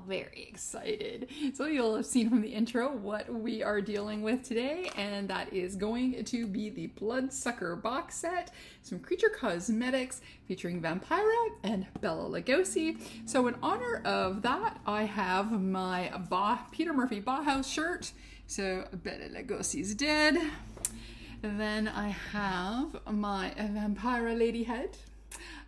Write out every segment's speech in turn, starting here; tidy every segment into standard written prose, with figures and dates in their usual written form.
very excited. So you'll have seen from the intro what we are dealing with today, and that is going to be the Bloodsucker box set, some Creature Cosmetics featuring Vampira and Bela Lugosi. So in honor of that, I have my Peter Murphy Bauhaus shirt. So Bela Lugosi's dead. And then I have my Vampira lady head.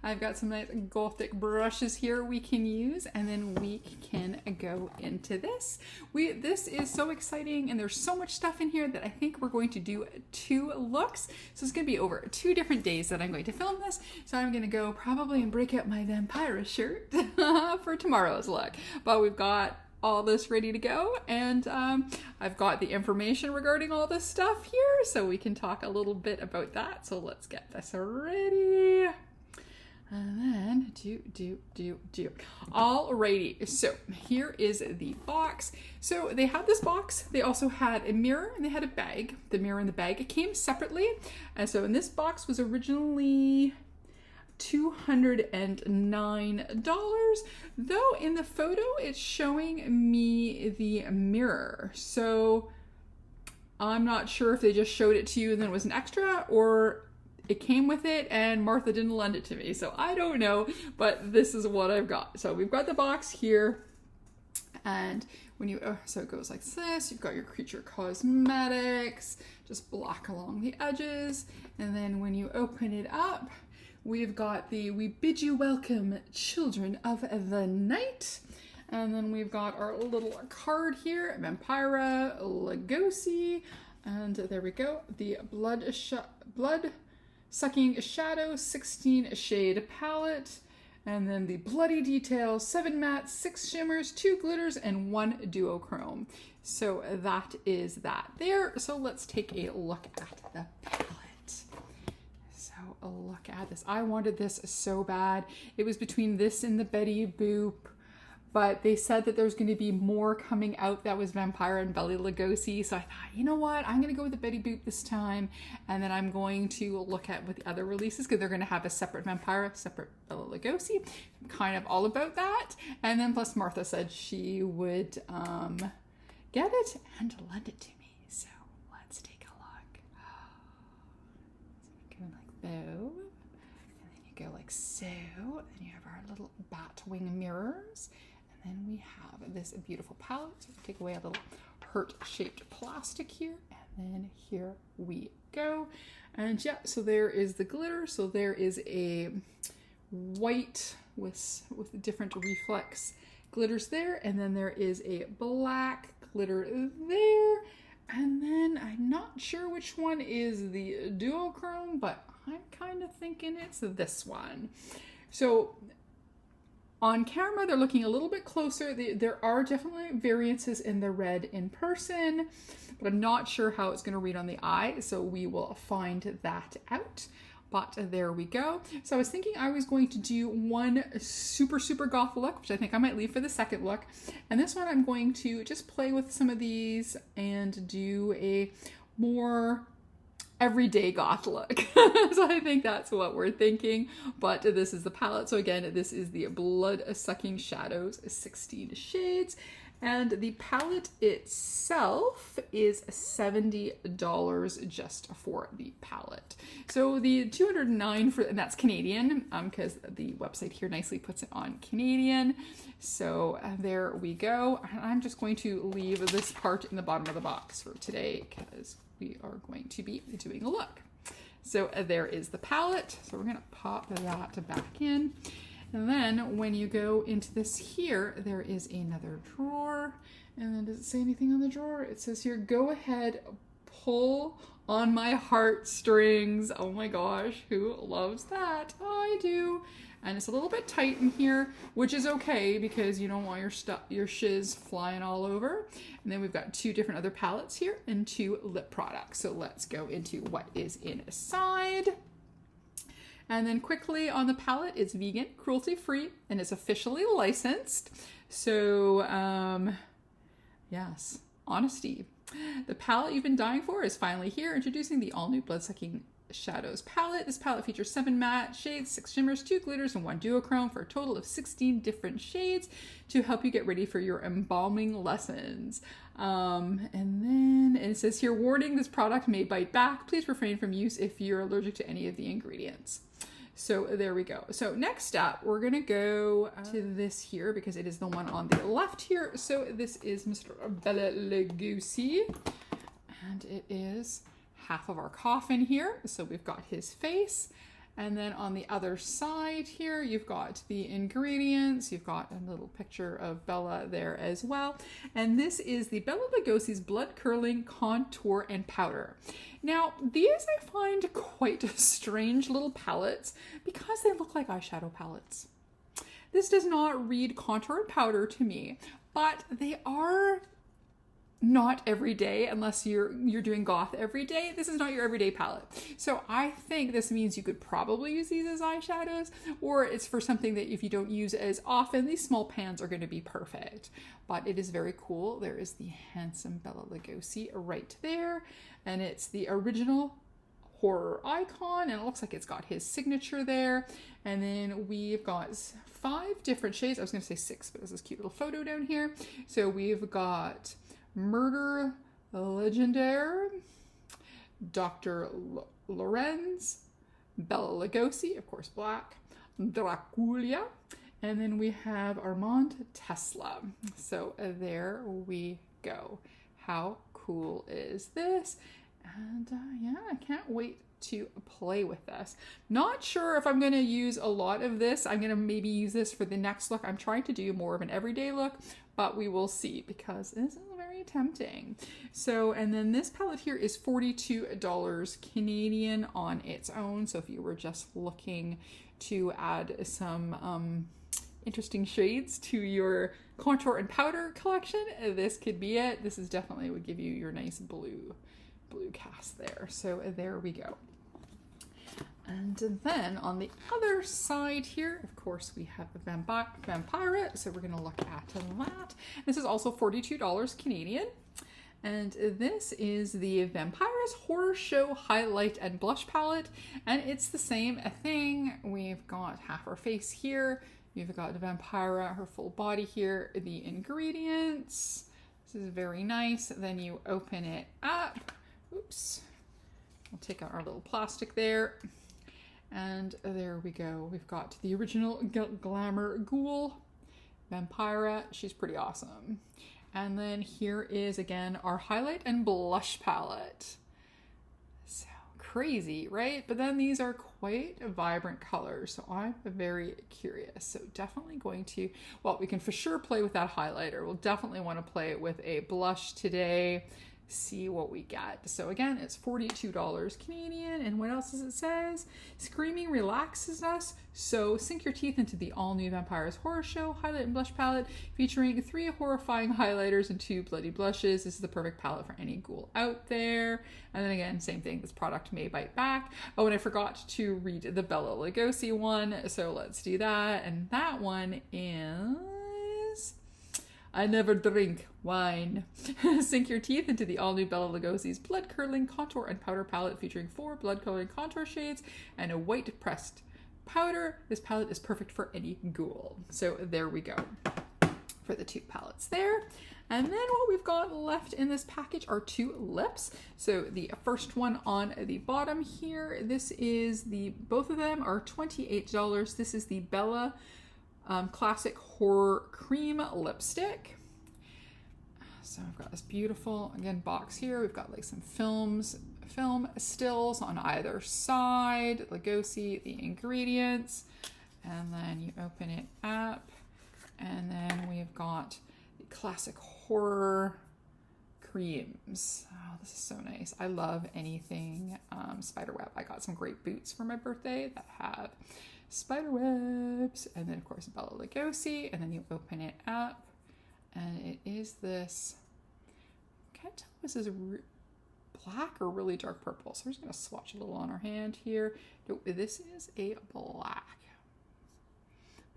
I've got some nice gothic brushes here we can use, and then we can go into this. This is so exciting, and there's so much stuff in here that I think we're going to do 2 looks. So it's going to be over 2 different days that I'm going to film this. So I'm going to go probably and break out my Vampira shirt for tomorrow's look. But we've got all this ready to go, and I've got the information regarding all this stuff here, so we can talk a little bit about that. So let's get this ready. And then Alrighty, so here is the box. So they had this box, they also had a mirror, and they had a bag. The mirror and the bag, it came separately. And so in this box was originally $209, though in the photo it's showing me the mirror. So I'm not sure if they just showed it to you and then it was an extra, or it came with it and Martha didn't lend it to me. So I don't know, but this is what I've got. So we've got the box here, and when you, so it goes like this. You've got your Creature Cosmetics, just black along the edges. And then when you open it up, we've got the We Bid You Welcome, Children of the Night. And then we've got our little card here, Vampira, Lugosi, and there we go, the Blood-Sucking Shadow 16 shade palette, and then the Bloody Details, 7 mattes, 6 shimmers, 2 glitters, and 1 duochrome. So that is that there. So let's take a look at the palette. So a look at this. I wanted this so bad. It was between this and the Betty Boop, but they said that there's going to be more coming out that was Vampira and Bela Lugosi. So I thought, you know what? I'm going to go with the Betty Boop this time. And then I'm going to look at with the other releases, because they're going to have a separate Vampira, separate Bela Lugosi. I'm kind of all about that. And then plus Martha said she would get it and lend it to me. So let's take a look. So we're going like so. And then you go like so. And you have our little bat wing mirrors. And then we have this beautiful palette. So we take away a little heart-shaped plastic here, and then here we go. And yeah, so there is the glitter. So there is a white with different reflex glitters there, and then there is a black glitter there, and then I'm not sure which one is the duochrome, but I'm kind of thinking it's this one. So on camera, they're looking a little bit closer. There are definitely variances in the red in person, but I'm not sure how it's going to read on the eye, so we will find that out. But there we go. So I was thinking I was going to do one super goth look, which I think I might leave for the second look. And this one I'm going to just play with some of these and do a more everyday goth look. So I think that's what we're thinking. But this is the palette. So again, this is the Blood-Sucking Shadows 16 shades. And the palette itself is $70 just for the palette. So the $209 and that's Canadian, because the website here nicely puts it on Canadian. So there we go. And I'm just going to leave this part in the bottom of the box for today, because we are going to be doing a look. So there is the palette. So we're going to pop that back in. And then when you go into this here, there is another drawer. And then does it say anything on the drawer? It says here, go ahead, pull on my heartstrings. Oh my gosh, who loves that? I do. And it's a little bit tight in here, which is okay because you don't want your shiz flying all over. And then we've got 2 different other palettes here and 2 lip products. So let's go into what is inside. And then quickly on the palette, it's vegan, cruelty-free, and it's officially licensed. So, yes, honesty. The palette you've been dying for is finally here, introducing the all-new Bloodsucking Shadows palette. This palette features 7 matte shades, 6 shimmers, 2 glitters, and 1 duochrome for a total of 16 different shades to help you get ready for your embalming lessons. And then it says here, warning, this product may bite back. Please refrain from use if you're allergic to any of the ingredients. So there we go. So next up, we're gonna go to this here because it is the one on the left here. So this is Mr. Bela Lugosi, and it is half of our coffin here. So we've got his face, and then on the other side here, you've got the ingredients. You've got a little picture of Bella there as well. And this is the Bela Lugosi's Blood Curling Contour and Powder. Now, these I find quite strange little palettes because they look like eyeshadow palettes. This does not read contour and powder to me, but they are not every day unless you're doing goth every day. This is not your everyday palette. So I think this means you could probably use these as eyeshadows, or it's for something that if you don't use as often, these small pans are going to be perfect. But it is very cool. There is the handsome Bela Lugosi right there, and it's the original horror icon, and it looks like it's got his signature there. And then we've got 5 different shades. I was going to say 6, but there's this cute little photo down here. So we've got Murder Legendaire, Dr. Lorenz, Bela Lugosi, of course black, Dracula, and then we have Armand Tesla. So there we go. How cool is this? And yeah, I can't wait to play with this. Not sure if I'm going to use a lot of this. I'm going to maybe use this for the next look. I'm trying to do more of an everyday look, but we will see because this is very tempting. So, and then this palette here is $42 Canadian on its own. So if you were just looking to add some interesting shades to your contour and powder collection, this could be it. This is definitely would give you your nice blue cast there. So there we go. And then on the other side here, of course, we have a Vampira. So we're going to look at that. This is also $42 Canadian. And this is the Vampira's Horror Show Highlight and Blush Palette. And it's the same thing. We've got half her face here. You've got the Vampira, her full body here. The ingredients. This is very nice. Then you open it up. Oops. We'll take out our little plastic there. And there we go. We've got the original Glamour Ghoul, Vampira. She's pretty awesome. And then here is, again, our highlight and blush palette. So crazy, right? But then these are quite vibrant colors. So I'm very curious. So definitely going to, well, we can for sure play with that highlighter. We'll definitely want to play with a blush today. See what we get. So again, it's $42 Canadian. And what else does it says? Screaming relaxes us. So sink your teeth into the all-new Vampira's Horror Show Highlight and Blush Palette, featuring 3 horrifying highlighters and 2 bloody blushes. This is the perfect palette for any ghoul out there. And then again, same thing. This product may bite back. Oh, and I forgot to read the Bela Lugosi one. So let's do that. And that one is... I never drink wine. Sink your teeth into the all-new Bela Lugosi's Blood Curling Contour and Powder Palette, featuring 4 blood coloring contour shades and a white pressed powder. This palette is perfect for any ghoul. So there we go for the 2 palettes there. And then what we've got left in this package are 2 lips. So the first one on the bottom here, this is both of them are $28. This is the Bella Classic Horror Cream Lipstick. So I've got this beautiful, again, box here. We've got like some film stills on either side. Lugosi, the ingredients. And then you open it up. And then we've got the classic horror creams. Oh, this is so nice. I love anything spiderweb. I got some great boots for my birthday that have spider webs, and then of course Bela Lugosi, and then you open it up and it is this, I can't tell if this is black or really dark purple, so we're just going to swatch a little on our hand here. No, this is a black.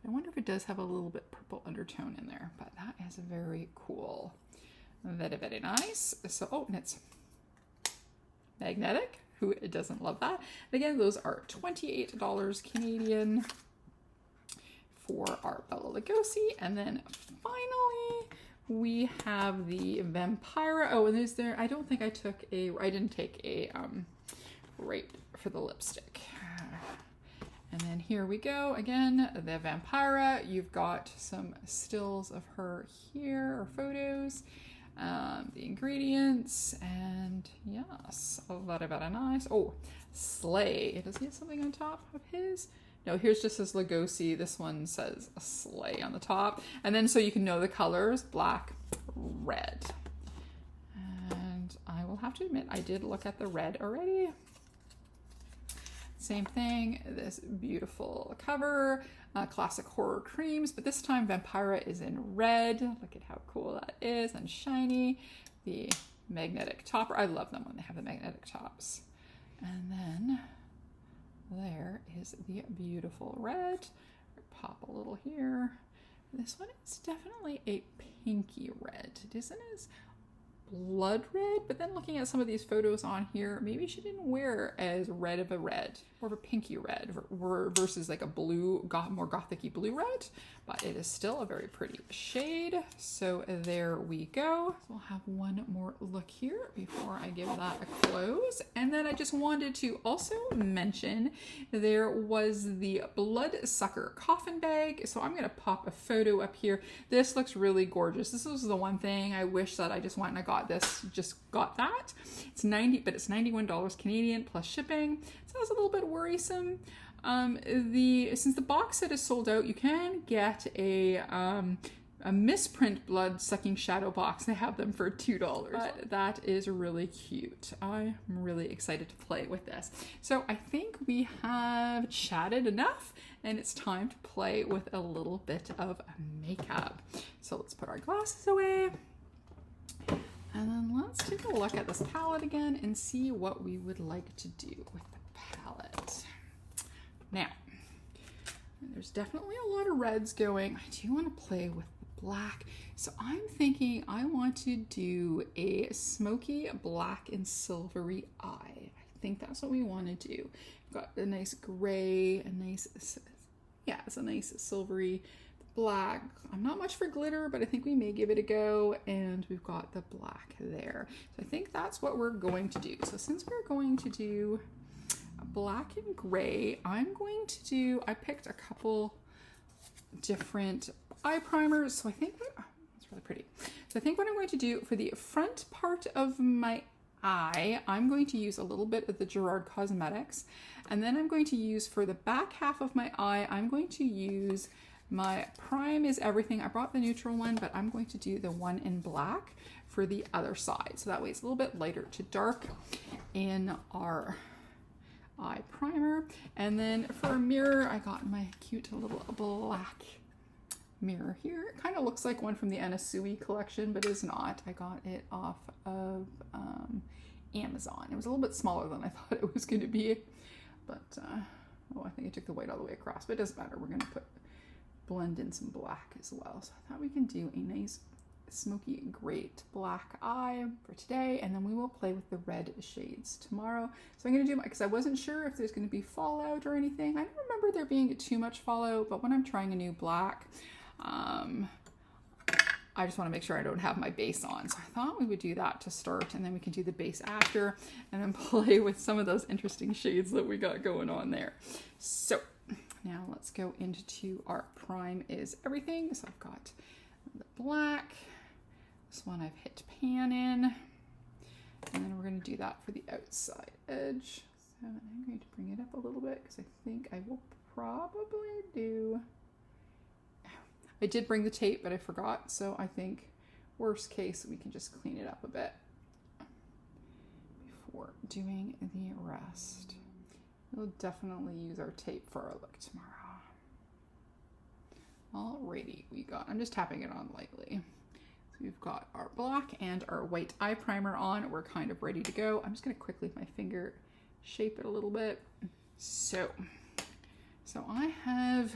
I wonder if it does have a little bit purple undertone in there, but that is very cool. Very, very nice. So, oh, and it's magnetic. Who doesn't love that? And again, those are $28 Canadian for our Bela Lugosi. And then finally, we have the Vampira. Oh, and is there, I don't think I didn't take a rate for the lipstick. And then here we go again, the Vampira. You've got some stills of her here, or photos, the ingredients, and yes, very nice. Oh, Slay. Does he have something on top of his? No, here's just his Lugosi. This one says Slay on the top. And then so you can know the colors, black, red. And I will have to admit, I did look at the red already. Same thing, this beautiful cover, classic horror creams, but this time Vampira is in red. Look at how cool that is and shiny. The magnetic topper, I love them when they have the magnetic tops. And then there is the beautiful red. Pop a little here. This one is definitely a pinky red. It isn't as blood red, but then looking at some of these photos on here, maybe she didn't wear as red of a red, more of a pinky red versus like a blue, more gothic-y blue red, but it is still a very pretty shade. So there we go. So we'll have one more look here before I give that a close. And then I just wanted to also mention there was the Bloodsucker coffin bag. So I'm going to pop a photo up here. This looks really gorgeous. This was the one thing I wish that I just went and I got this, just got that. It's $91 Canadian plus shipping. So that's a little bit worrisome. Since the box set is sold out, you can get a misprint blood sucking shadow box. They have them for $2, but that is really cute. I'm really excited to play with this. So I think we have chatted enough and it's time to play with a little bit of makeup. So let's put our glasses away. And then let's take a look at this palette again and see what we would like to do with the palette. Now, there's definitely a lot of reds going. I do want to play with the black. So I'm thinking I want to do a smoky black and silvery eye. I think that's what we want to do. We've got a nice gray, it's a nice silvery black. I'm not much for glitter, but I think we may give it a go. And we've got the black there. So I think that's what we're going to do. So since we're going to do black and gray, I picked a couple different eye primers. So I think that's really pretty. So I think what I'm going to do for the front part of my eye, I'm going to use a little bit of the Gerard Cosmetics. And then I'm going to use for the back half of my eye, I'm going to use my Prime is Everything. I brought the neutral one, but I'm going to do the one in black for the other side. So that way it's a little bit lighter to dark in our eye primer. And then for a mirror, I got my cute little black mirror here. It kind of looks like one from the Anasui collection, but is not. I got it off of Amazon. It was a little bit smaller than I thought it was going to be, but I think I took the white all the way across, but it doesn't matter. We're going to blend in some black as well. So I thought we can do a nice smoky great black eye for today, and then we will play with the red shades tomorrow. So I'm going to do because I wasn't sure if there's going to be fallout or anything. I don't remember there being too much fallout, but when I'm trying a new black, I just want to make sure I don't have my base on. So I thought we would do that to start, and then we can do the base after, and then play with some of those interesting shades that we got going on there. So now let's go into our Prime is Everything. So I've got the black. This one I've hit pan in. And then we're going to do that for the outside edge. So I'm going to bring it up a little bit because I think I will probably do... I did bring the tape, but I forgot. So I think worst case, we can just clean it up a bit before doing the rest. We'll definitely use our tape for our look tomorrow. Alrighty, I'm just tapping it on lightly. So we've got our black and our white eye primer on. We're kind of ready to go. I'm just going to quickly with my finger shape it a little bit. So I have,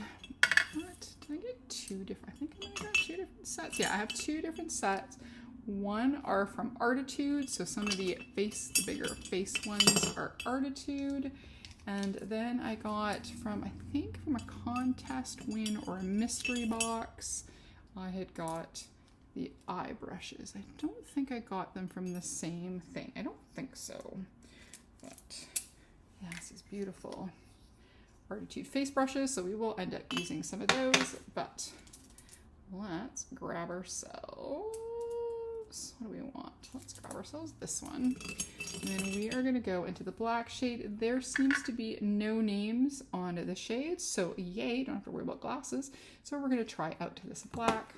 did I get two different, I think I got two different sets. Yeah, I have two different sets. one are from Artitude. So some of the bigger face ones are Artitude. And then I got from, I think from a contest win or a mystery box, I had got the eye brushes. I don't think I got them from the same thing. I don't think so. But yeah, this is beautiful Artitude face brushes. So we will end up using some of those, but let's grab ourselves, what do we want? Let's grab ourselves this one. And then we are gonna go into the black shade. There seems to be no names on the shades, so yay, don't have to worry about glasses. So we're gonna try out this black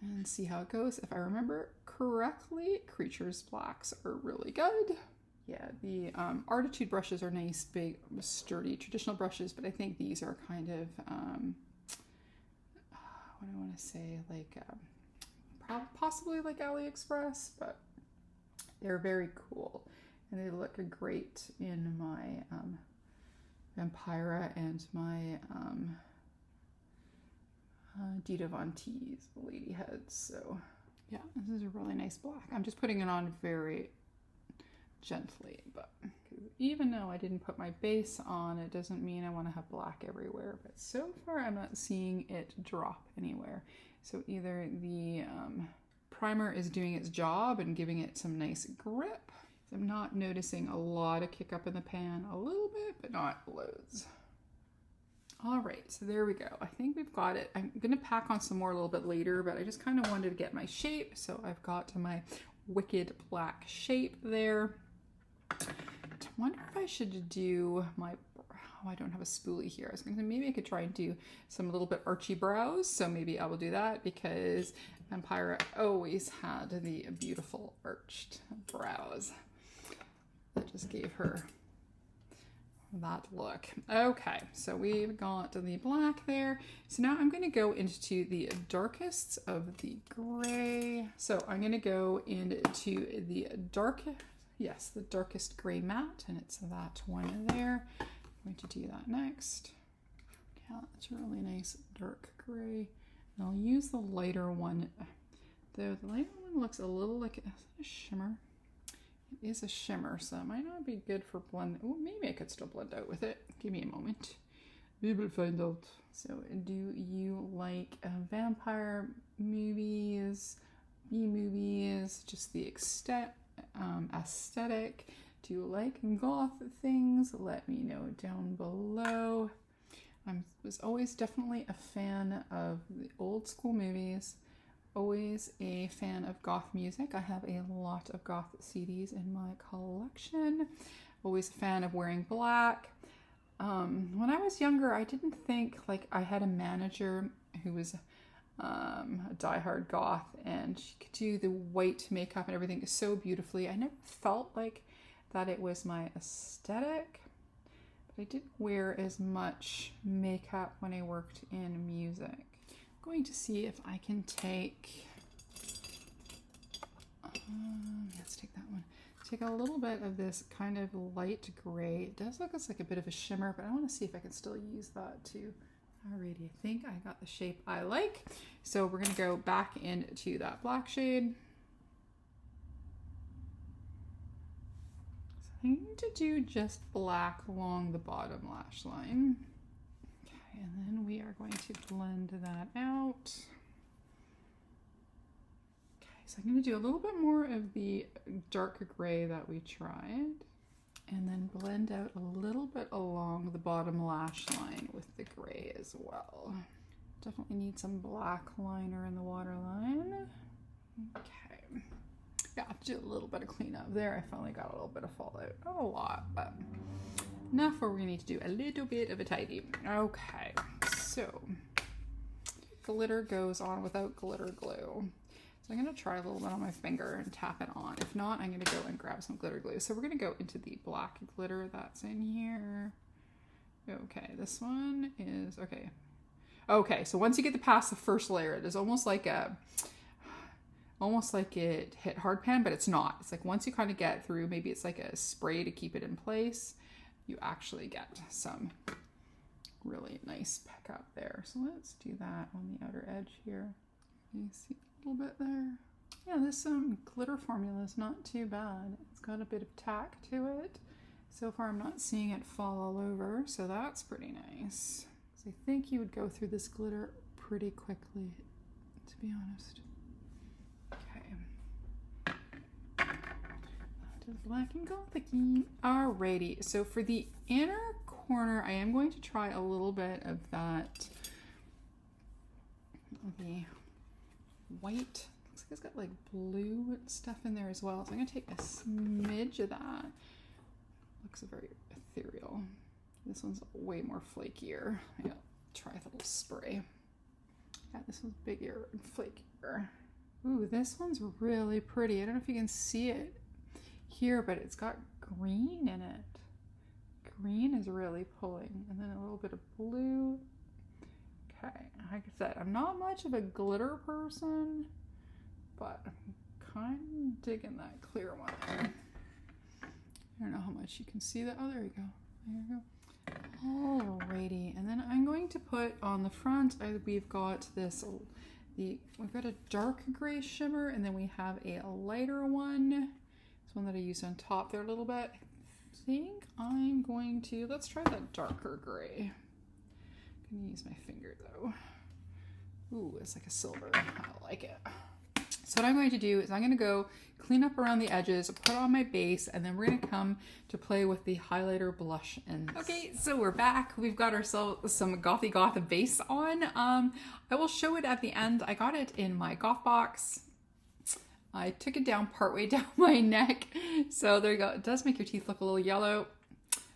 and see how it goes. If I remember correctly, Creatures blacks are really good. Yeah, the Artitude brushes are nice, big, sturdy, traditional brushes, but I think these are kind of, what do I want to say, like possibly like AliExpress, but they're very cool and they look great in my Vampira and my Dita Von Teese lady heads. So yeah, this is a really nice black. I'm just putting it on very gently, but even though I didn't put my base on, it doesn't mean I want to have black everywhere, but so far I'm not seeing it drop anywhere. So either the primer is doing its job and giving it some nice grip. I'm not noticing a lot of kick up in the pan, a little bit, but not loads. All right, so there we go. I think we've got it. I'm gonna pack on some more a little bit later, but I just kind of wanted to get my shape. So I've got my wicked black shape there. I wonder if I should do my, oh, I don't have a spoolie here. I was gonna say maybe I could try and do some little bit archy brows. So maybe I will do that because Vampira always had the beautiful arched brows. That just gave her that look. Okay, so we've got the black there. So now I'm gonna go into the darkest of the gray. So I'm gonna go into the the darkest gray matte, and it's that one there. I'm going to do that next. Yeah, that's a really nice dark gray. And I'll use the lighter one. The lighter one looks a little like a shimmer. It is a shimmer, so it might not be good for blend. Oh, maybe I could still blend out with it. Give me a moment. We will find out. So, do you like vampire movies, B-movies, just the aesthetic? Do you like goth things? Let me know down below. I was always definitely a fan of the old school movies. Always a fan of goth music. I have a lot of goth CDs in my collection. Always a fan of wearing black. When I was younger, I didn't think, like, I had a manager who was a diehard goth, and she could do the white makeup and everything so beautifully. I never felt like that it was my aesthetic, but I didn't wear as much makeup when I worked in music. Going to see if I can take, let's take that one. Take a little bit of this kind of light gray. It does look like a bit of a shimmer, but I want to see if I can still use that too. Alrighty, I think I got the shape I like. So we're gonna go back into that black shade. So I need to do just black along the bottom lash line. And then we are going to blend that out. Okay, so I'm going to do a little bit more of the dark gray that we tried. And then blend out a little bit along the bottom lash line with the gray as well. Definitely need some black liner in the waterline. Okay. Yeah, do a little bit of cleanup there. I finally got a little bit of fallout. Not a lot, but enough where we need to do a little bit of a tidy. Okay, so glitter goes on without glitter glue. So I'm going to try a little bit on my finger and tap it on. If not, I'm going to go and grab some glitter glue. So we're going to go into the black glitter that's in here. Okay, this one is, okay. Okay, so once you get past the first layer, it is almost like it hit hard pan, but it's not. It's like once you kind of get through, maybe it's like a spray to keep it in place, you actually get some really nice pickup there. So let's do that on the outer edge here. You see, little bit there. Yeah, this glitter formula is not too bad. It's got a bit of tack to it. So far I'm not seeing it fall all over, so that's pretty nice. So I think you would go through this glitter pretty quickly, to be honest. Okay. To the black and gothic-y. Alrighty, so for the inner corner, I am going to try a little bit of that, the white. Looks like it's got like blue stuff in there as well. So I'm gonna take a smidge of that. Looks very ethereal. This one's way more flakier. Yeah, try a little spray. Yeah, this one's bigger and flakier. Ooh, this one's really pretty. I don't know if you can see it here, but it's got green in it. Green is really pulling, and then a little bit of blue. Okay, like I said, I'm not much of a glitter person, but I'm kind of digging that clear one there. I don't know how much you can see that. Oh, there you go. There you go. Alrighty, and then I'm going to put on the front, we've got this, we've got a dark gray shimmer, and then we have a lighter one. This one that I used on top there a little bit. I think I'm going to, let's try that darker gray. I'm gonna use my finger though. Ooh, it's like a silver. I like it. So what I'm going to do is I'm going to go clean up around the edges, put on my base, and then we're going to come to play with the highlighter blush. And okay, so we're back. We've got ourselves some gothy goth base on. I will show it at the end. I got it in my goth box. I took it down partway down my neck. So there you go. It does make your teeth look a little yellow.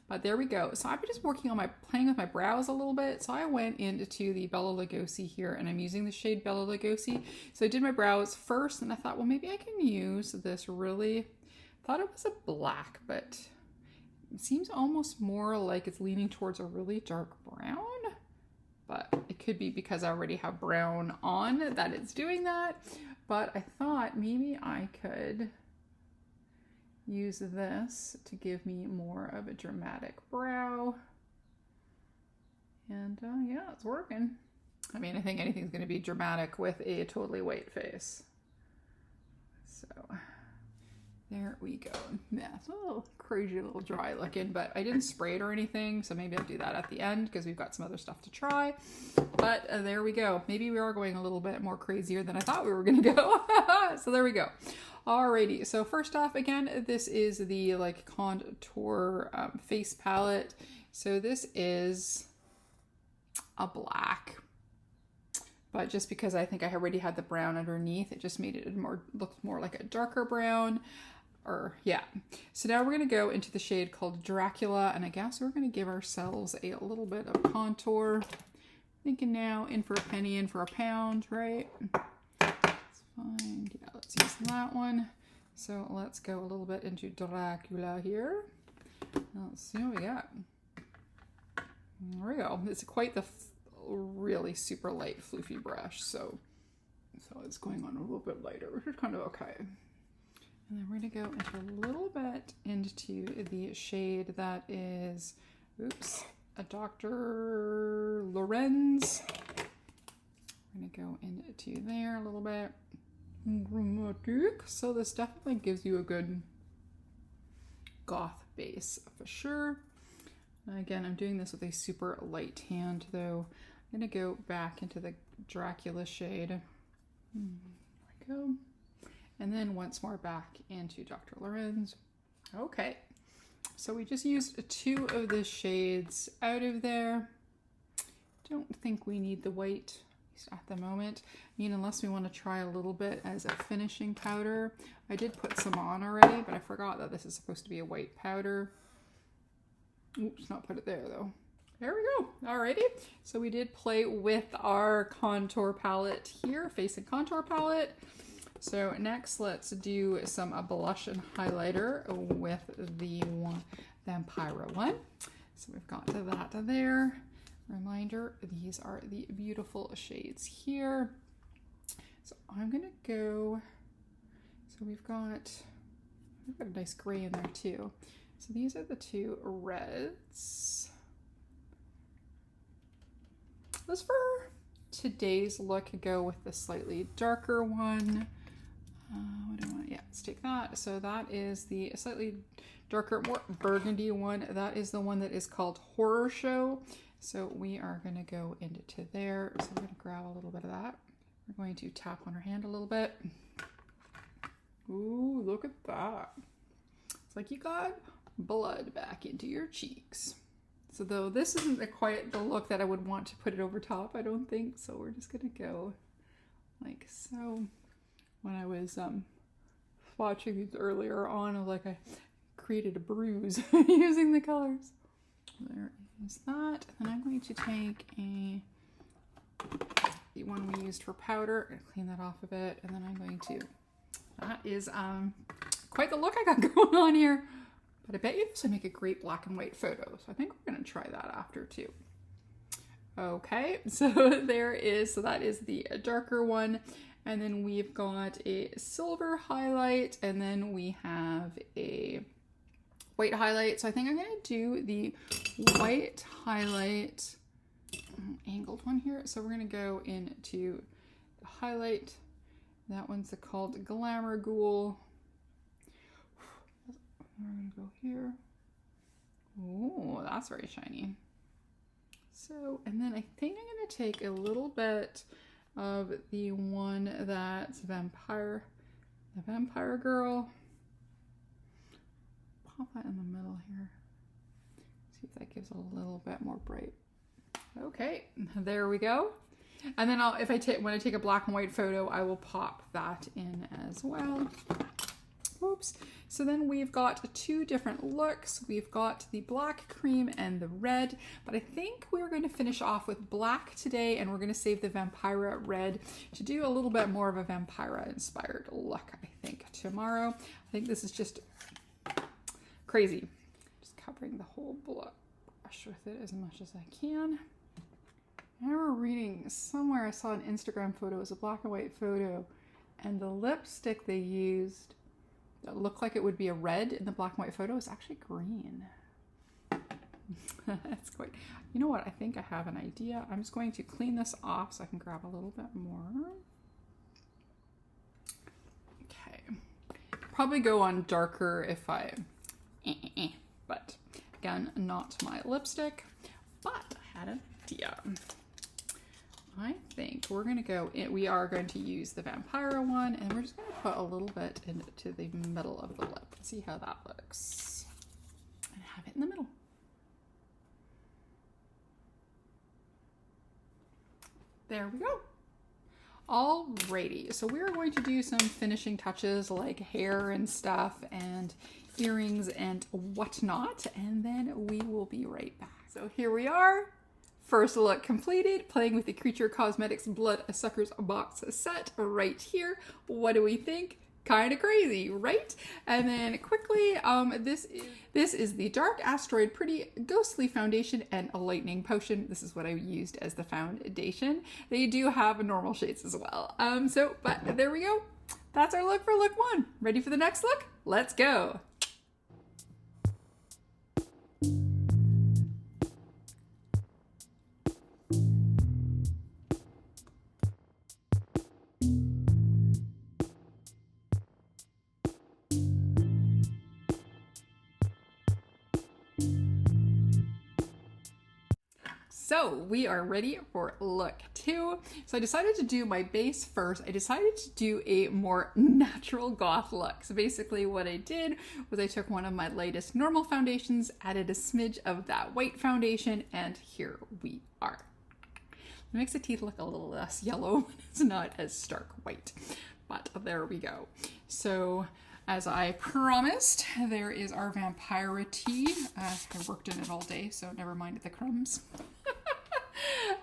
But there we go. So I've been just working on playing with my brows a little bit. So I went into the Bella Lugosi here, and I'm using the shade Bella Lugosi. So I did my brows first, and I thought, well, maybe I can use this really, thought it was a black, but it seems almost more like it's leaning towards a really dark brown. But it could be because I already have brown on that it's doing that. But I thought maybe I could use this to give me more of a dramatic brow. And yeah, it's working. I mean, I think anything's going to be dramatic with a totally white face. So there we go. Yeah, it's a little crazy, a little dry looking, but I didn't spray it or anything, so maybe I'll do that at the end because we've got some other stuff to try. But there we go. Maybe we are going a little bit more crazier than I thought we were going to go. So there we go. Alrighty, so first off, again, this is the like contour face palette. So this is a black, but just because I think I already had the brown underneath, it just made it look more like a darker brown. Or yeah. So now we're going to go into the shade called Dracula, and I guess we're going to give ourselves a little bit of contour. Thinking now, in for a penny, in for a pound, right? That's fine. Yeah, let's use that one. So let's go a little bit into Dracula here. Let's see what we got. There we go. It's quite the really super light floofy brush, so it's going on a little bit lighter, which is kind of okay. And then we're going to go into a little bit into the shade that is, oops, a Dr. Lorenz. We're going to go into there a little bit. Dramatic. So this definitely gives you a good goth base for sure. Again, I'm doing this with a super light hand though. I'm going to go back into the Dracula shade. There we go. And then once more back into Dr. Lorenz. Okay. So we just used 2 of the shades out of there. Don't think we need the white at the moment. I mean, unless we want to try a little bit as a finishing powder. I did put some on already, but I forgot that this is supposed to be a white powder. Oops, not put it there though. There we go. Alrighty. So we did play with our contour palette here, face and contour palette. So next, let's do some blush and highlighter with the Vampira one. So we've got that there. Reminder, these are the beautiful shades here. So I'm gonna go, so we've got a nice gray in there too. So these are the 2 reds. Those for today's look, go with the slightly darker one. What do I want? Yeah, let's take that. So that is the slightly darker, more burgundy one. That is the one that is called Horror Show. So we are going to go into there. So we're going to grab a little bit of that. We're going to tap on her hand a little bit. Ooh, look at that. It's like you got blood back into your cheeks. So though this isn't quite the look that I would want to put it over top, I don't think. So we're just going to go like so. When I was watching these earlier on, I was like, I created a bruise using the colors. There is that. And then I'm going to take the one we used for powder and clean that off a bit. And then I'm going to, that is quite the look I got going on here. But I bet you this would make a great black and white photo. So I think we're going to try that after too. Okay, so there is, so that is the darker one. And then we've got a silver highlight, and then we have a white highlight. So I think I'm going to do the white highlight, angled one here. So we're going to go into the highlight. That one's called Glamour Ghoul. We're going to go here. Oh, that's very shiny. So, and then I think I'm going to take a little bit of the one that's Vampire, the Vampire Girl. Pop that in the middle here. See if that gives a little bit more bright. Okay, there we go. And then if I when I take a black and white photo, I will pop that in as well. Oops. So then we've got two different looks. We've got the black cream and the red, but I think we're going to finish off with black today, and we're going to save the Vampira red to do a little bit more of a Vampira inspired look, I think, tomorrow. I think this is just crazy. Just covering the whole blush with it as much as I can. I remember reading somewhere, I saw an Instagram photo, it was a black and white photo, and the lipstick they used that looked like it would be a red in the black and white photo is actually green. That's quite, you know what, I think I have an idea. I'm just going to clean this off so I can grab a little bit more. Okay, probably go on darker if I, but again, not my lipstick, but I had an idea. I think we're going to go in, we are going to use the Vampira one, and we're just going to put a little bit into the middle of the lip. See how that looks. And have it in the middle. There we go. Alrighty, so we're going to do some finishing touches like hair and stuff and earrings and whatnot, and then we will be right back. So here we are. First look completed, playing with the Creature Cosmetics Bloodsuckers box set right here. What do we think? Kind of crazy, right? And then quickly, this is the Dark Asteroid Pretty Ghostly Foundation and a Lightning Potion. This is what I used as the foundation. They do have normal shades as well. But there we go. That's our look for look one. Ready for the next look? Let's go. So we are ready for look two. So I decided to do my base first. I decided to do a more natural goth look. So basically what I did was I took one of my lightest normal foundations, added a smidge of that white foundation, and here we are. It makes the teeth look a little less yellow. It's not as stark white, but there we go. So as I promised, there is our Vampira tea. I worked in it all day, so never mind the crumbs.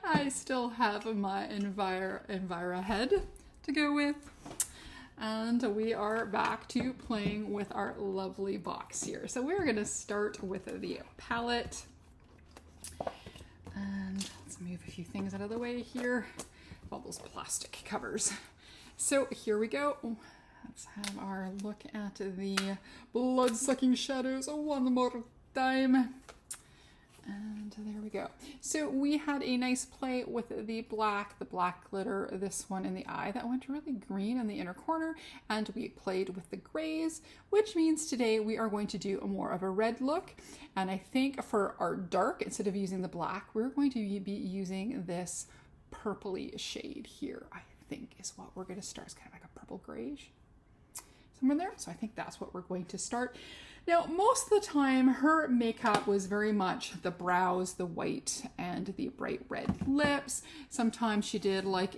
I still have my Vampira head to go with. And we are back to playing with our lovely box here. So we're going to start with the palette. And let's move a few things out of the way here. All those plastic covers. So here we go. Let's have our look at the blood-sucking shadows one more time. And there we go. So we had a nice play with the black glitter, this one in the eye that went really green in the inner corner, and we played with the grays, which means today we are going to do more of a red look. And I think for our dark, instead of using the black, we're going to be using this purpley shade here, I think is what we're going to start. It's kind of like a purple grayish somewhere there. So I think that's what we're going to start. Now, most of the time, her makeup was very much the brows, the white, and the bright red lips. Sometimes she did like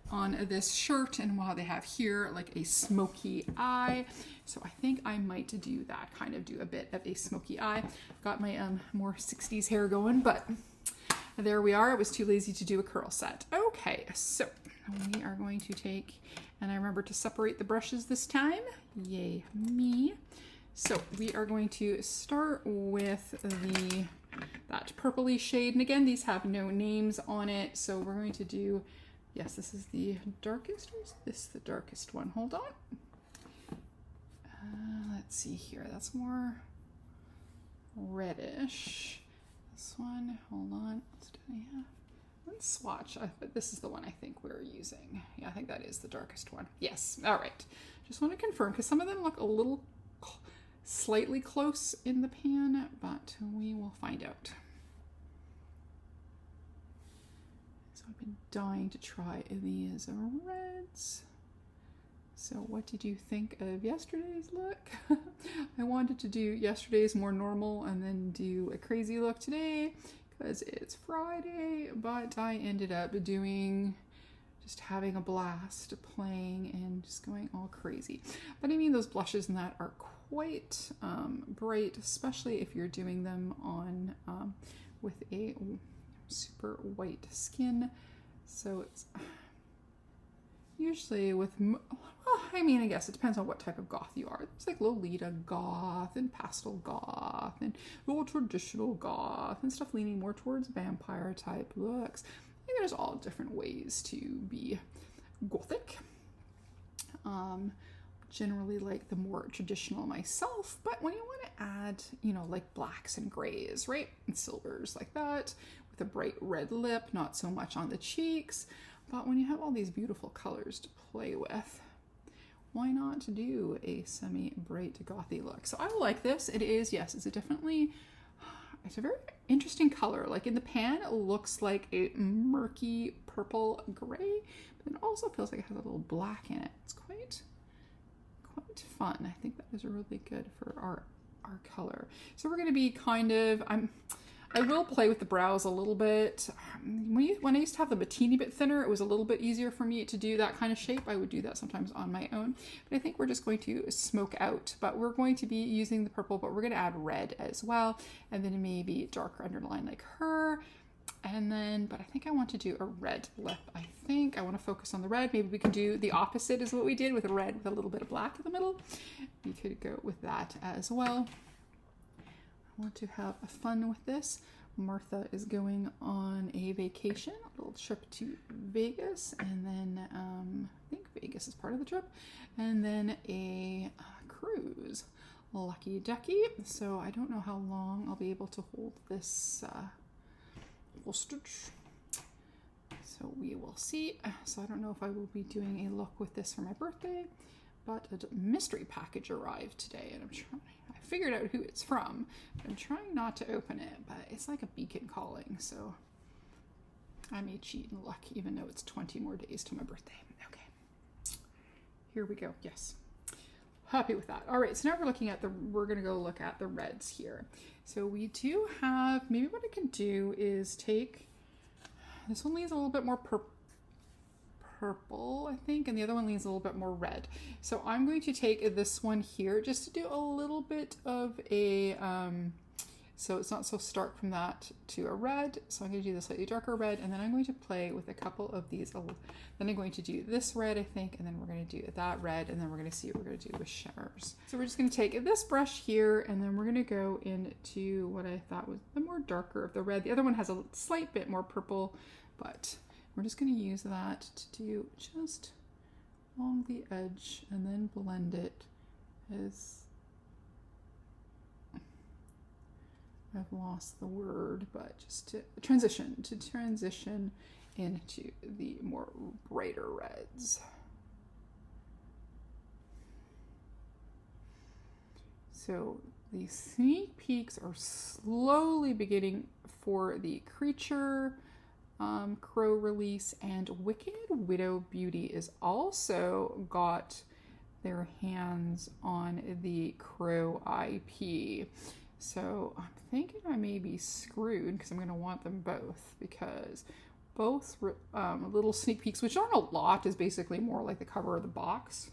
on this shirt, and while they have here like a smoky eye. So I think I might do that, kind of do a bit of a smoky eye. Got my more 60s hair going, but there we are. I was too lazy to do a curl set. Okay, so we are going to take, and I remember to separate the brushes this time. Yay me. So we are going to start with that purpley shade. And again, these have no names on it. So we're going to do, yes, this is the darkest, or is this the darkest one? Hold on. Let's see here. That's more reddish. This one, hold on. Let's swatch. But this is the one I think we're using. Yeah, I think that is the darkest one. Yes. All right. Just want to confirm because some of them look a little slightly close in the pan, but we will find out. So I've been dying to try these reds. So what did you think of yesterday's look? I wanted to do yesterday's more normal and then do a crazy look today because it's Friday, but I ended up just having a blast playing and just going all crazy. But I mean, those blushes and that are quite bright, especially if you're doing them on with a super white skin. So it's usually with, well, I mean, I guess it depends on what type of goth you are. There's like Lolita goth and pastel goth and more traditional goth and stuff leaning more towards vampire type looks. I think there's all different ways to be gothic. Generally like the more traditional myself, but when you want to add, you know, like blacks and grays, right? And silvers like that with a bright red lip, not so much on the cheeks, but when you have all these beautiful colors to play with, why not do a semi-bright gothy look? So I like this. It is, yes, it's a very interesting color. Like in the pan, it looks like a murky purple gray, but it also feels like it has a little black in it. It's quite fun. I think that is really good for our color. So we're going to be kind of, I will play with the brows a little bit. When I used to have them a teeny bit thinner, it was a little bit easier for me to do that kind of shape. I would do that sometimes on my own. But I think we're just going to smoke out. But we're going to be using the purple, but we're going to add red as well. And then maybe darker underline like her. And then, but I think I want to do a red lip. I think I want to focus on the red. Maybe we can do the opposite is what we did with red with a little bit of black in the middle. We could go with that as well. I want to have fun with this. Martha is going on a vacation, a little trip to Vegas, and then I think Vegas is part of the trip, and then a cruise. Lucky ducky. So I don't know how long I'll be able to hold this stitch. So we will see. So I don't know if I will be doing a look with this for my birthday, but a mystery package arrived today, and I figured out who it's from. I'm trying not to open it, but it's like a beacon calling, so I may cheat and luck even though it's 20 more days to my birthday. Okay, here we go. Yes, happy with that. All right, so now we're gonna go look at the reds here. So we do have, maybe what I can do is take, this one leans a little bit more purple, I think, and the other one leans a little bit more red. So I'm going to take this one here just to do a little bit of a, so it's not so stark from that to a red. So I'm going to do the slightly darker red, and then I'm going to play with a couple of these. Then I'm going to do this red, I think, and then we're going to do that red, and then we're going to see what we're going to do with shimmers. So we're just going to take this brush here, and then we're going to go into what I thought was the more darker of the red. The other one has a slight bit more purple, but we're just going to use that to do just along the edge and then blend it as I've lost the word, but just to transition into the more brighter reds. So the sneak peeks are slowly beginning for the Creature Crow release, and Wicked Widow Beauty is also got their hands on the Crow IP. So I'm thinking I may be screwed because I'm going to want them both, because both little sneak peeks, which aren't a lot, is basically more like the cover of the box.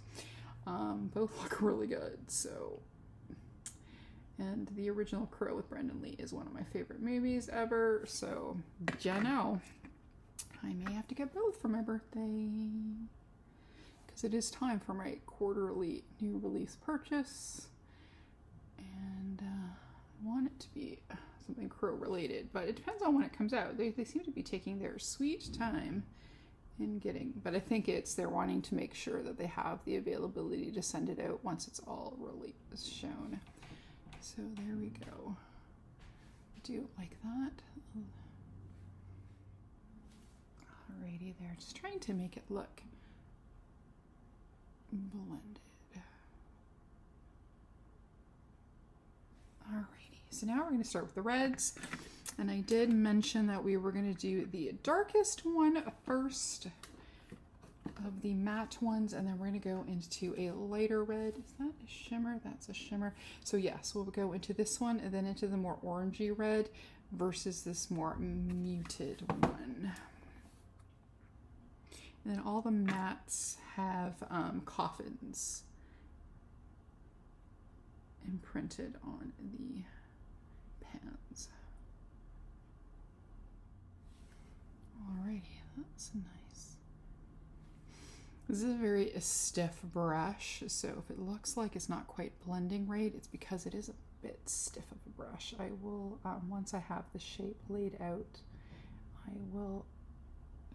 Both look really good. So, and the original Crow with Brandon Lee is one of my favorite movies ever. So, yeah, no, I may have to get both for my birthday, because it is time for my quarterly new release purchase, and I want it to be something Crow related, but it depends on when it comes out. They seem to be taking their sweet time in getting, but I think they're wanting to make sure that they have the availability to send it out once it's all really shown. So there we go. Do it like that. Alrighty there, just trying to make it look blended. Alrighty, so now we're going to start with the reds, and I did mention that we were going to do the darkest one first of the matte ones, and then we're going to go into a lighter red. Is that a shimmer? That's a shimmer. So yes, we'll go into this one and then into the more orangey red versus this more muted one. And then all the mattes have coffins imprinted on the pans. Alrighty, that's nice. This is a very stiff brush, so if it looks like it's not quite blending right, it's because it is a bit stiff of a brush. I will, once I have the shape laid out, I will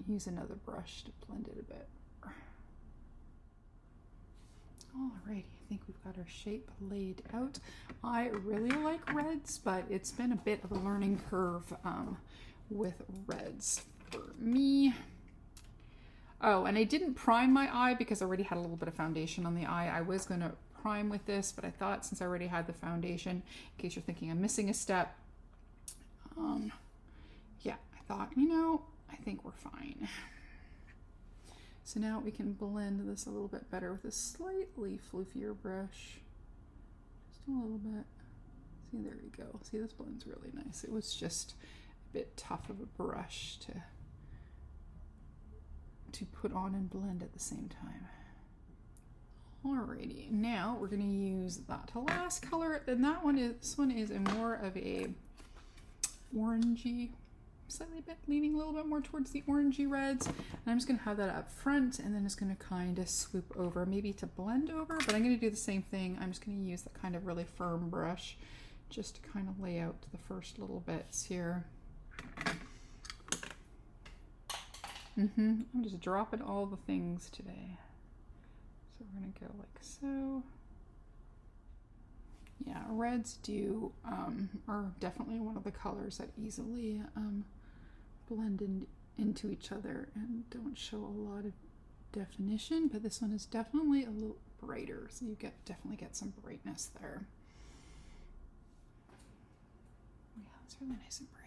use another brush to blend it a bit. Alrighty, I think we've got our shape laid out. I really like reds, but it's been a bit of a learning curve with reds for me. Oh, and I didn't prime my eye because I already had a little bit of foundation on the eye. I was going to prime with this, but I thought since I already had the foundation, in case you're thinking I'm missing a step, yeah, I thought, I think we're fine. So now we can blend this a little bit better with a slightly floofier brush. Just a little bit. See, there we go. See, this blends really nice. It was just a bit tough of a brush to put on and blend at the same time. Alrighty, now we're going to use that last color. And this one is a more of a orangey, slightly leaning a little bit more towards the orangey reds. And I'm just going to have that up front, and then it's going to kind of swoop over, maybe to blend over, but I'm going to do the same thing. I'm just going to use that kind of really firm brush just to kind of lay out the first little bits here. I'm just dropping all the things today. So we're going to go like so. Yeah, reds are definitely one of the colors that easily blend into each other and don't show a lot of definition, but this one is definitely a little brighter, so you definitely get some brightness there. Yeah, it's really nice and bright.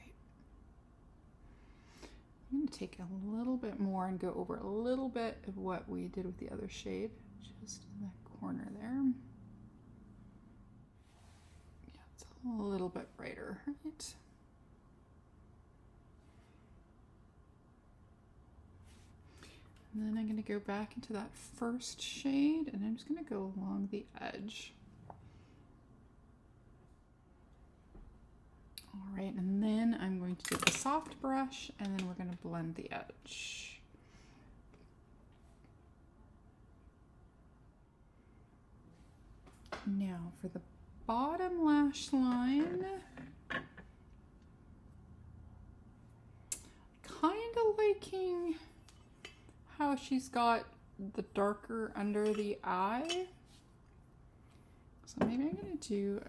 I'm going to take a little bit more and go over a little bit of what we did with the other shade, just in that corner there. Yeah, it's a little bit brighter, right? And then I'm going to go back into that first shade, and I'm just going to go along the edge. All right, and then I'm going to take a soft brush, and then we're going to blend the edge. Now for the bottom lash line, kind of liking how she's got the darker under the eye. So maybe I'm going to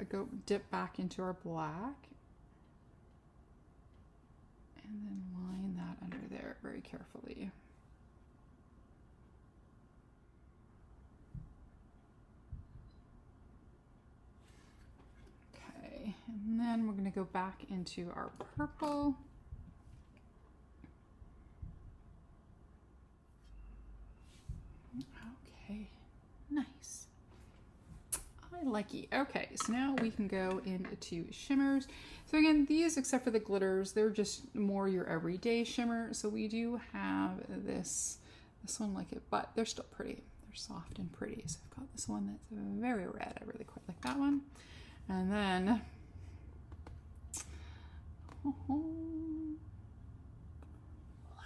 dip back into our black And then line that under there very carefully. Okay, and then we're going to go back into our purple. Okay, nice. I like it. Okay, so now we can go into shimmers. So again, these, except for the glitters, they're just more your everyday shimmer. So we do have this one like it, but they're still pretty. They're soft and pretty. So I've got this one that's very red. I really quite like that one. And then, look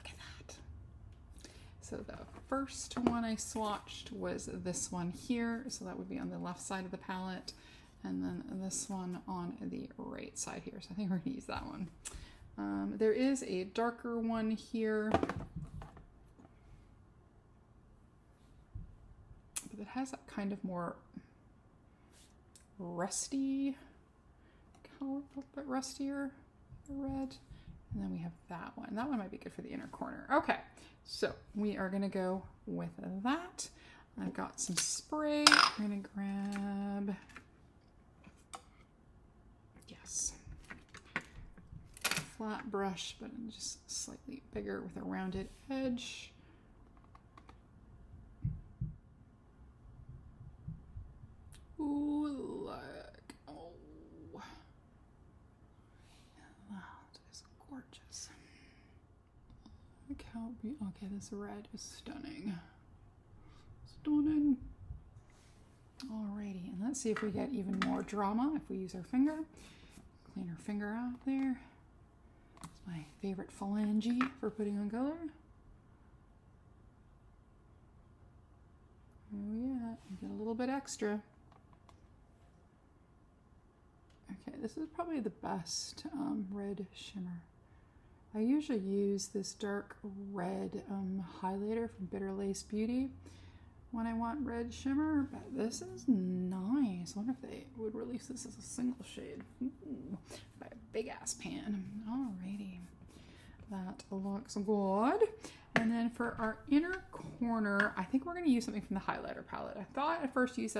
at that. So the first one I swatched was this one here. So that would be on the left side of the palette. And then this one on the right side here. So I think we're gonna use that one. There is a darker one here. But it has that kind of more rusty color, a little bit rustier red. And then we have that one. That one might be good for the inner corner. Okay, so we are gonna go with that. I've got some spray. I'm gonna grab, yes, a flat brush, but just slightly bigger with a rounded edge. Ooh, look. Oh. That is gorgeous. Look how beautiful. Okay, this red is stunning. Stunning. Alrighty, and let's see if we get even more drama if we use our finger. Clean our finger out there. It's my favorite phalange for putting on color. Oh yeah, you get a little bit extra. Okay, this is probably the best red shimmer. I usually use this dark red highlighter from Bitter Lace Beauty when I want red shimmer, but this is nice. I wonder if they would release this as a single shade. Ooh, by a big ass pan. Alrighty, that looks good. And then for our inner corner, I think we're going to use something from the highlighter palette. I thought at first use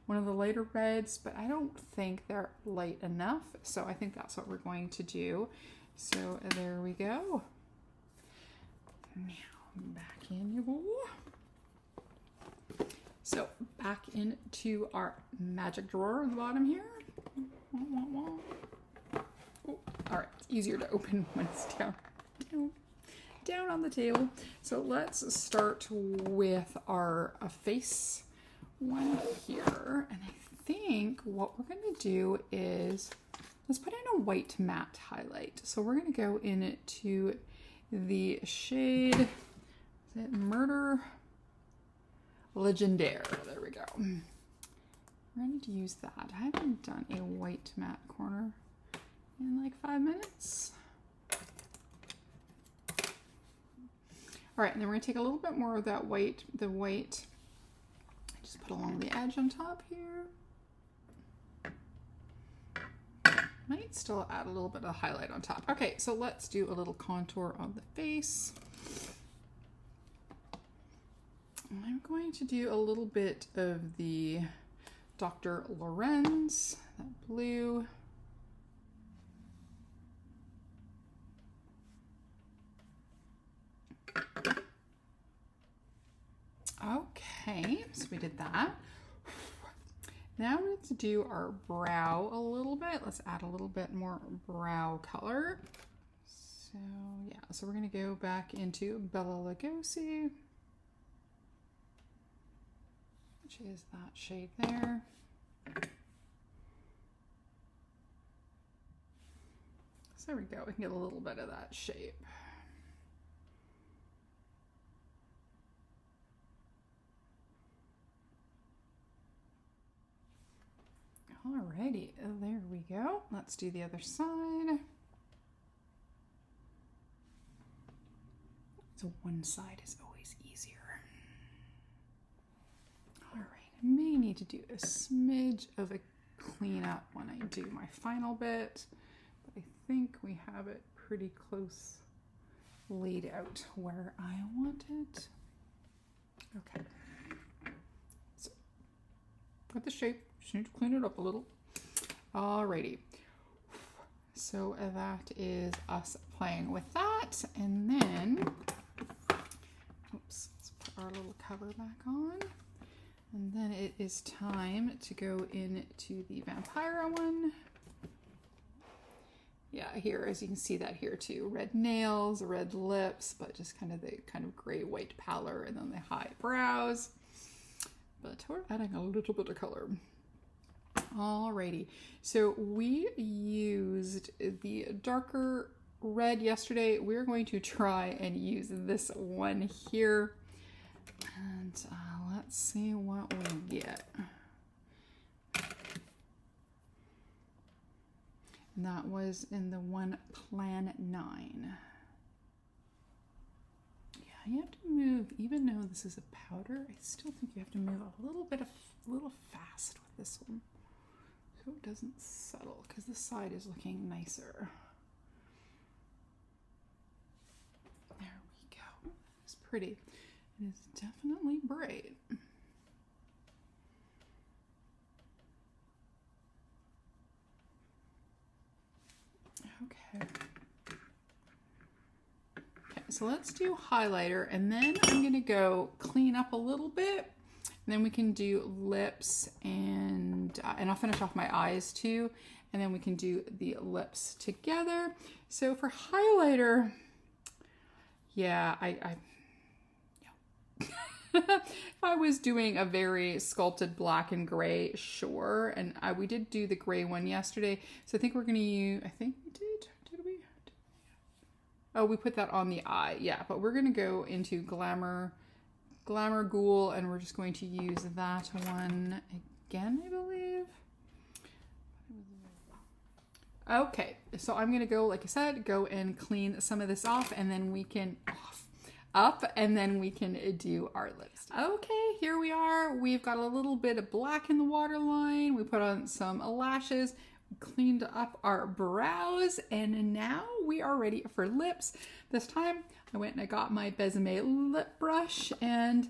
one of the lighter reds, but I don't think they're light enough. So I think that's what we're going to do. So there we go. Now back in you go. So back into our magic drawer at the bottom here. Oh, all right, it's easier to open when it's down on the table. So let's start with our face one here. And I think what we're going to do is let's put in a white matte highlight. So we're going to go into the shade, is it Murder Legendaire? There we go. We're going to use that. I haven't done a white matte corner in like 5 minutes. All right, and then we're going to take a little bit more of that white, just put along the edge on top here. Might still add a little bit of highlight on top. Okay, so let's do a little contour on the face. I'm going to do a little bit of the Dr. Lorenz, that blue. Okay, so we did that. Now we have to do our brow a little bit. Let's add a little bit more brow color. So yeah, so we're gonna go back into Bella Lugosi, which is that shade there. So there we go, we can get a little bit of that shape. Alrighty, there we go. Let's do the other side. So one side is always easier. All right, I may need to do a smidge of a cleanup when I do my final bit, but I think we have it pretty close laid out where I want it. Okay. So, got the shape. Just need to clean it up a little. Alrighty. So that is us playing with that. And then, oops, let's put our little cover back on. And then it is time to go into the Vampira one. Yeah, here, as you can see that here too. Red nails, red lips, but just kind of the gray-white pallor, and then the high brows. But we're adding a little bit of color. Alrighty, so we used the darker red yesterday. We're going to try and use this one here. And let's see what we get. And that was in the one Plan 9. Yeah, you have to move, even though this is a powder, I still think you have to move a little fast with this one. So it doesn't settle, because this side is looking nicer. There we go. It's pretty. It is definitely bright. Okay. Okay, so let's do highlighter, and then I'm gonna go clean up a little bit. And then we can do lips, and I'll finish off my eyes too. And then we can do the lips together. So for highlighter, yeah, if I was doing a very sculpted black and gray, sure. And we did do the gray one yesterday. So I think we're gonna use, I think we did we? Oh, we put that on the eye, yeah. But we're gonna go into Glamour Ghoul, and we're just going to use that one again, I believe. Okay, so I'm gonna go, like I said, go and clean some of this off, and then we can and then we can do our lips. Okay, here we are. We've got a little bit of black in the waterline. We put on some lashes, cleaned up our brows, and now we are ready for lips. This time I went and I got my Besame lip brush, and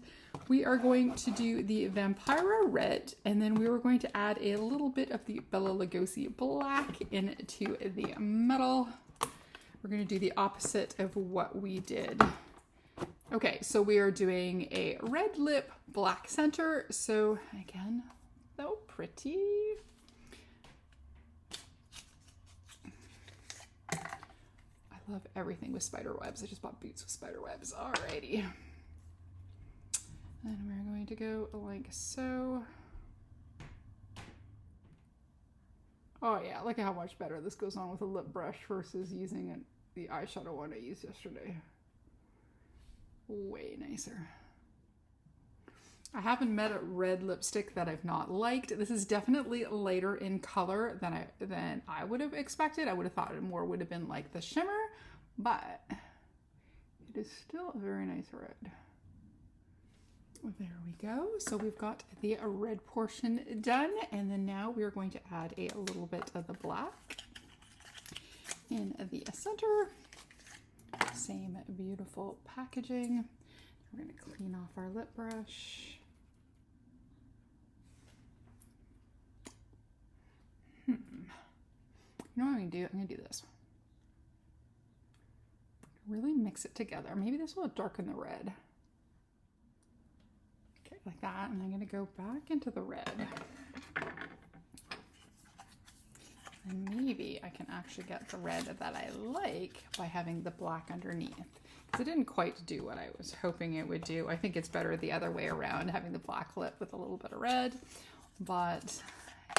we are going to do the Vampira red, and then we were going to add a little bit of the Bella Lugosi black into the middle. We're going to do the opposite of what we did. Okay, so we are doing a red lip, black center. So again, so pretty. I love everything with spider webs. I just bought boots with spider webs. Alrighty. And we're going to go like so. Oh yeah, look at how much better this goes on with a lip brush versus using the eyeshadow one I used yesterday. Way nicer. I haven't met a red lipstick that I've not liked. This is definitely lighter in color than I would have expected. I would have thought it more would have been like the shimmer, but it is still a very nice red. There we go. So we've got the red portion done, and then now we're going to add a little bit of the black in the center. Same beautiful packaging. We're going to clean off our lip brush. You know what I'm going to do? I'm going to do this. Really mix it together. Maybe this will darken the red. Okay, like that. And I'm going to go back into the red. And maybe I can actually get the red that I like by having the black underneath. Because it didn't quite do what I was hoping it would do. I think it's better the other way around, having the black lip with a little bit of red. But,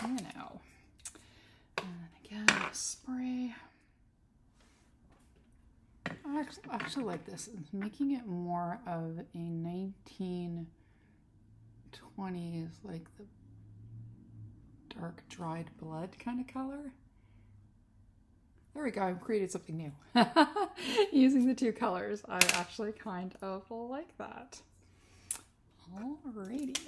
you know. And again, spray. I actually like this. It's making it more of a 1920s, like the dark dried blood kind of color. There we go. I've created something new. Using the two colors, I actually kind of like that. Alrighty.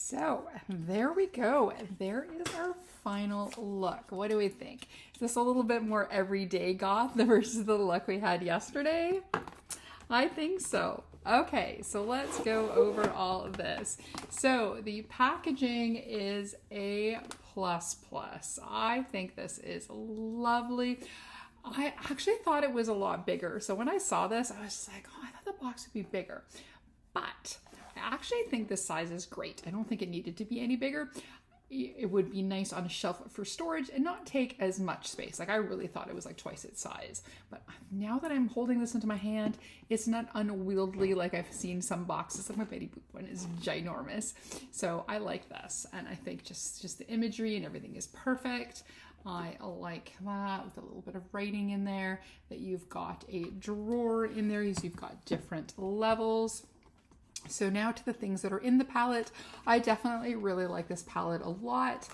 So there we go. There is our final look. What do we think? Is this a little bit more everyday goth versus the look we had yesterday? I think so. Okay, so let's go over all of this. So the packaging is A++. I think this is lovely. I actually thought it was a lot bigger. So when I saw this, I was just like, oh, I thought the box would be bigger. But I actually think this size is great. I don't think it needed to be any bigger. It would be nice on a shelf for storage and not take as much space. Like I really thought it was like twice its size. But now that I'm holding this into my hand, it's not unwieldy like I've seen some boxes. Like my Betty Boop one is ginormous. So I like this. And I think just the imagery and everything is perfect. I like that with a little bit of writing in there, that you've got a drawer in there. You've got different levels. So now to the things that are in the palette. I definitely really like this palette a lot.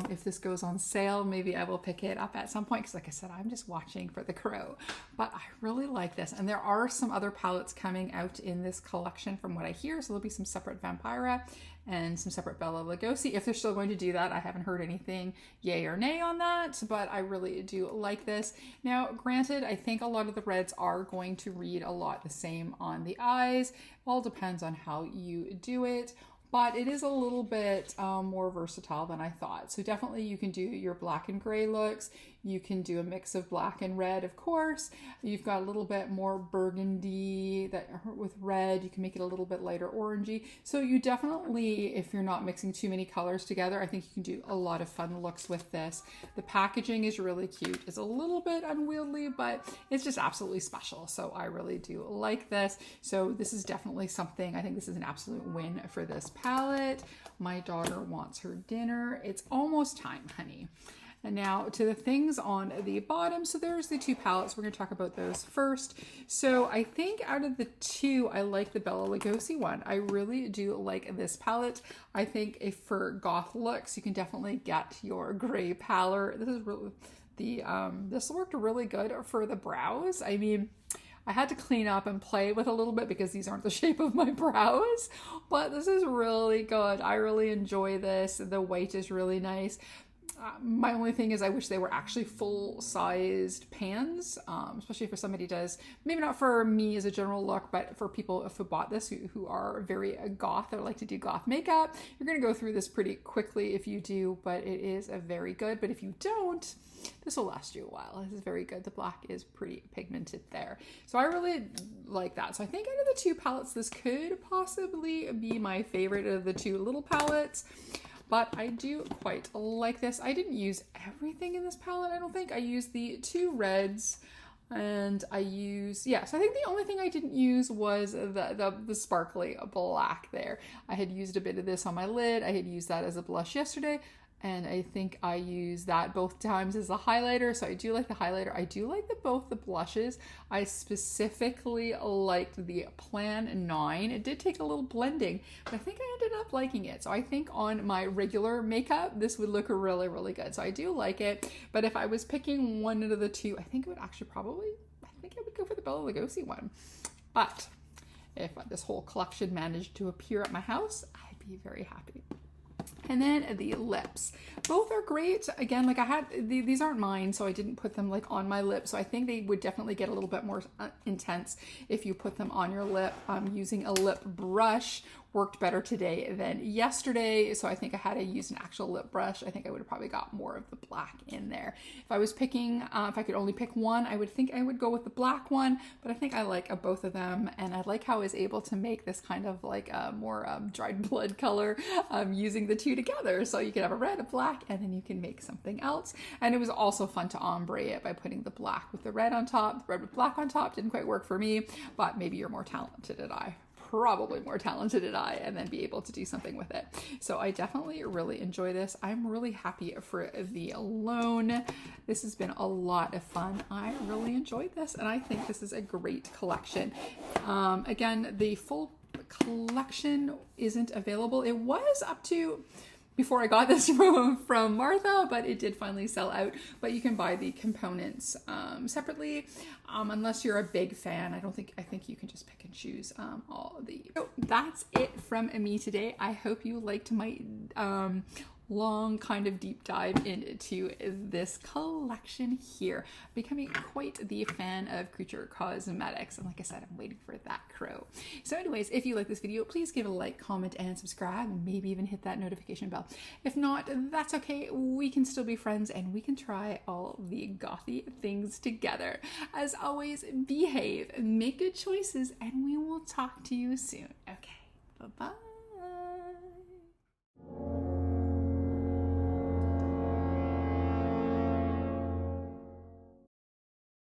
If this goes on sale, maybe I will pick it up at some point because like I said, I'm just watching for the crow. But I really like this. And there are some other palettes coming out in this collection from what I hear. So there'll be some separate Vampira and some separate Bela Lugosi. If they're still going to do that, I haven't heard anything yay or nay on that, but I really do like this. Now, granted, I think a lot of the reds are going to read a lot the same on the eyes. All depends on how you do it. But it is a little bit more versatile than I thought. So definitely you can do your black and gray looks. You can do a mix of black and red, of course. You've got a little bit more burgundy that with red. You can make it a little bit lighter orangey. So you definitely, if you're not mixing too many colors together, I think you can do a lot of fun looks with this. The packaging is really cute. It's a little bit unwieldy, but it's just absolutely special. So I really do like this. So this is definitely something, I think this is an absolute win for this palette. My daughter wants her dinner. It's almost time, honey. And now to the things on the bottom. So there's the two palettes. We're going to talk about those first. So I think out of the two, I like the Bela Lugosi one. I really do like this palette. I think if for goth looks, you can definitely get your gray pallor. This is really this worked really good for the brows. I mean, I had to clean up and play with a little bit because these aren't the shape of my brows, but this is really good. I really enjoy this. The white is really nice. My only thing is I wish they were actually full-sized pans, especially for somebody who does, maybe not for me as a general look, but for people who bought this who are very goth or like to do goth makeup. You're going to go through this pretty quickly if you do, but it is a very good. But if you don't, this will last you a while. This is very good. The black is pretty pigmented there. So I really like that. So I think out of the two palettes, this could possibly be my favorite of the two little palettes. But I do quite like this. I didn't use everything in this palette, I don't think. I used the two reds and I used, yeah, so I think the only thing I didn't use was the sparkly black there. I had used a bit of this on my lid. I had used that as a blush yesterday. And I think I used that both times as a highlighter. So I do like the highlighter. I do like both the blushes. I specifically liked the Plan 9. It did take a little blending, but I think I ended up liking it. So I think on my regular makeup, this would look really, really good. So I do like it. But if I was picking one of the two, I think it would actually I think I would go for the Bela Lugosi one. But if this whole collection managed to appear at my house, I'd be very happy. And then the lips, both are great. Again, like I had, these aren't mine, so I didn't put them like on my lip. So I think they would definitely get a little bit more intense if you put them on your lip. Using a lip brush worked better today than yesterday. So I think I had to use an actual lip brush. I think I would have probably got more of the black in there. If I was picking, if I could only pick one, I would think I would go with the black one, but I think I like both of them. And I like how I was able to make this kind of like a more dried blood color using the two together. So you can have a red, a black, and then you can make something else. And it was also fun to ombre it by putting the black with the red on top. The red with black on top didn't quite work for me, but maybe you're more talented than I. Probably more talented than I, and then be able to do something with it. So I definitely really enjoy this. I'm really happy for the Alone. This has been a lot of fun. I really enjoyed this, and I think this is a great collection. Again, the full collection isn't available. It was up to before I got this from Martha, but it did finally sell out. But you can buy the components separately, unless you're a big fan. I think you can just pick and choose all of the. So that's it from me today. I hope you liked my long kind of deep dive into this collection here. Becoming quite the fan of Creature Cosmetics, and like I said, I'm waiting for that crow. So anyways, if you like this video, please give it a like, comment, and subscribe, and maybe even hit that notification bell. If not, that's okay. We can still be friends, and we can try all the gothy things together. As always, behave, make good choices, and we will talk to you soon. Okay, bye-bye.